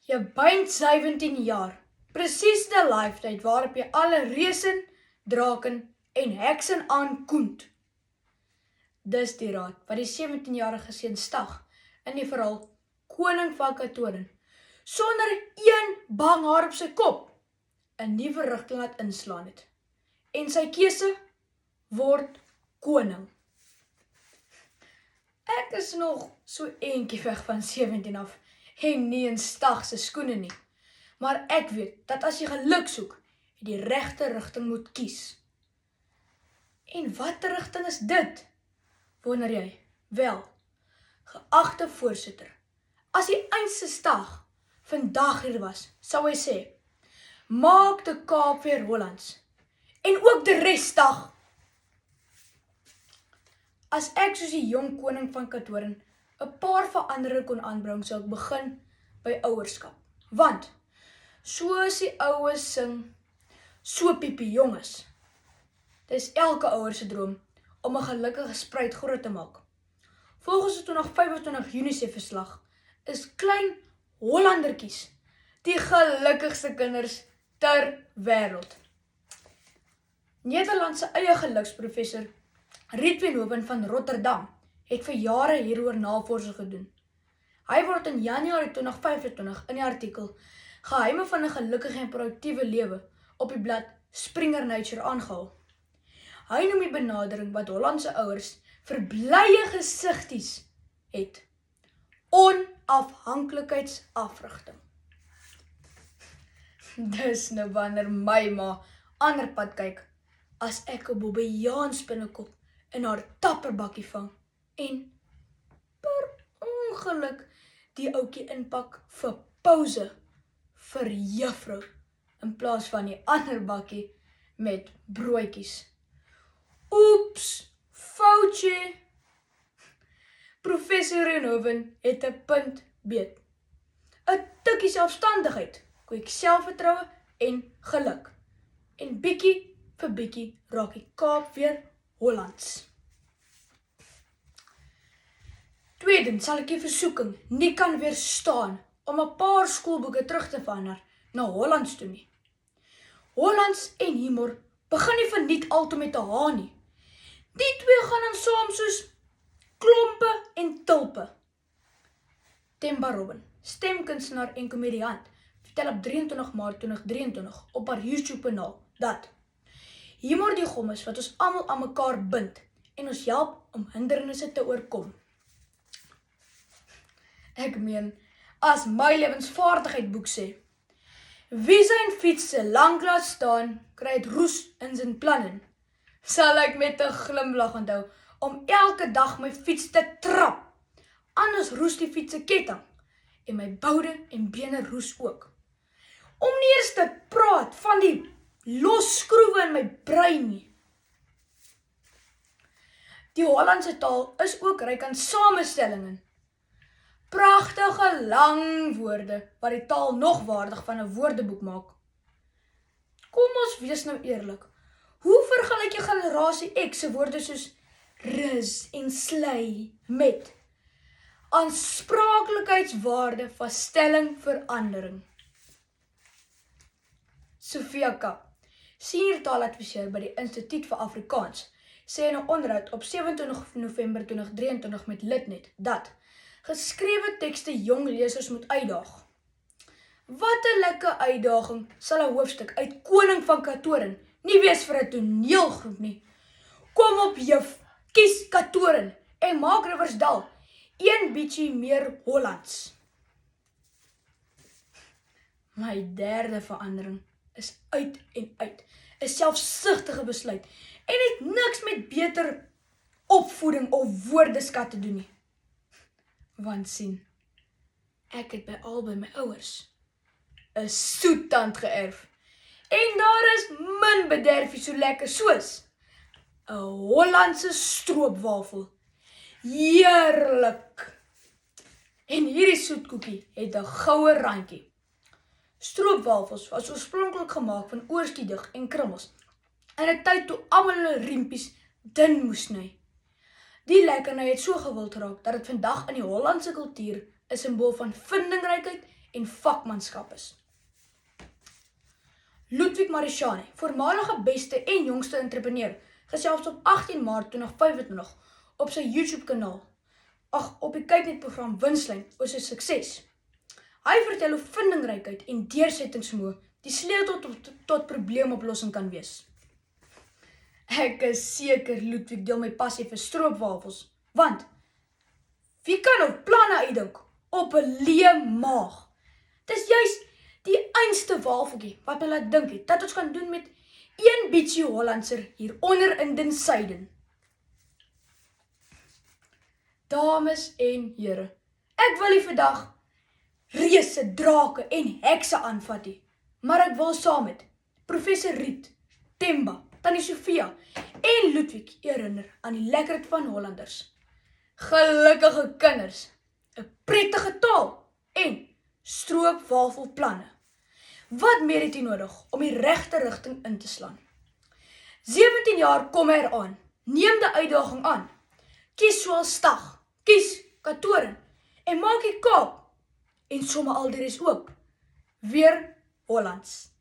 Jy bynt 17 jaar, presies die leeftyd waarop jy alle reësen, draken en heksen aankoent. Dis die raad wat die 17-jarige seun Stag in die verhaal Koning van Katoren, sonder een bang haar op sy kop, 'n nuwe rigting laat inslaan het. En sy keuse word koning. Ek is nog so eentjie weg van 17 af en nie in Stag se skoene nie. Maar ek weet dat as jy geluk soek, jy die regte rigting moet kies. En watter rigting is dit? Wonder jy? Wel, geagte voorsitter, as die einste Stag vandag hier was, sou hy sê, maak die Kaap weer Hollands, en ook die res Stag. As ek soos die jong koning van Katoren 'n paar veranderinge kon aanbring, sou ek begin by ouerskap. Want, soos die oues sing, so piep die jonges. Dis elke ouer se droom om 'n gelukkige spruit groot te maak. Volgens die 2025 UNICEF verslag is klein Hollandertjies die gelukkigste kinders ter wêreld. Nederland se eie geluksprofessor Riet Venhoven van Rotterdam het vir jare hieroor navorsing gedoen. Hy word in Januarie 2025 in die artikel Geheime van 'n gelukkige en produktiewe lewe op die blad Springer Nature aangehaal. Hy noem die benadering wat Hollandse ouers vir blye gesigties het: onafhanklikheidsafrigting. Dis nou wanneer my ma ander pad kyk, as ek 'n bobbejaan spinnekop in haar tapperbakkie vang en per ongeluk die ouetjie inpak vir pouse vir juffrou in plaas van die ander bakkie met broodjies. Oeps, foutjie. Professor Venhoven het 'n punt beet. 'n tikkie selfstandigheid, kweek selfvertroue en geluk. En bietjie vir bietjie raak die Kaap weer Hollands. Tweedens sal ek die versoeking nie kan weerstaan om 'n paar skoolboeke terug te verander na Hollands toe nie. Hollands en humor begin nie verniet altoe met 'n H nie. Die twee gaan dan saam soos klompe en tulpe. Themba Robin, stemkunstenaar en komediant, vertel op 23 Maart 2023 op haar YouTube-kanaal dat humor die gom is wat ons almal aan mekaar bind en ons help om hindernisse te oorkom. Ek meen, as my lewensvaardigheidboek sê, wie sy fiets se lank laat staan, kry het roes in sy planne, sal ek met 'n glimlag onthou om elke dag my fiets te trap. Anders roes die fiets se ketting en my boude en bene roes ook. Om nie eers te praat van die los skroewe in my brein nie. Die Hollandse taal is ook ryk aan samestellings. Pragtige lang woorde wat die taal nog waardig van 'n woordeboek maak. Kom ons wees nou eerlik. Hoe vergelyk jy generasie X se woorde soos rus en slay met aanspraaklikheidswaarde van stellingverandering? Sophia Kap, senior taaladviseur by die Instituut vir Afrikaans, sê in 'n onderhoud op 27 November 2023 met Litnet dat geskrewe tekste jong lesers moet uitdaag. Wat 'n lekker uitdaging sal 'n hoofstuk uit Koning van Katoren nie wees vir 'n toneelgroep nie. Kom op juf, kies Katoren en maak Riversdal een bietjie meer Hollands. My derde verandering is uit en uit 'n selfsugtige besluit en het niks met beter opvoeding of woordeskat te doen nie. Want sien, ek het by albei my ouers 'n soettand geërf. En daar is min bederfie so lekker soos 'n Hollandse stroopwafel. Heerlik! En hierdie soetkoekie het 'n goue randjie. Stroopwafels was oorspronklik gemaak van oorskiedig en krummels in 'n tyd toe almal hulle riempies dun moes sny. Die lekkerny het so gewild geraak dat dit vandag in die Hollandse kultuur 'n simbool van vindingrykheid en vakmanskap is. Ludwig Marischane, voormalige beste en jongste entrepreneur, gesels op 18 Maart 2025 op sy YouTube-kanaal, op die kyknetprogram Winslyn oor sy sukses. Hy vertel hoe vindingrykheid en deursettingsvermoë die sleutel tot probleemoplossing kan wees. Ek is seker Ludwig deel my passie vir stroopwafels, want wie kan nou planne uitdink op 'n leë maag? Dis juist die einste wafeltjie wat my laat dink het dat ons kan doen met een bietjie Hollandser hieronder in den Suiden. Dames en here, ek wil nie vandag reuse, drake en hekse aanvat nie, maar ek wil saam met Professor Riet, Themba, Tannie Sofia en Ludwig herinner aan die lekkerheid van Hollanders. Gelukkige kinders, 'n prettige taal en stroopwafelplanne. Wat meer het jy nodig om die regte rigting in te slaan? 17 jaar kom aan, neem die uitdaging aan. Kies soos Stag, kies Katoren en maak die Kaap en somme al die res ook weer Hollands.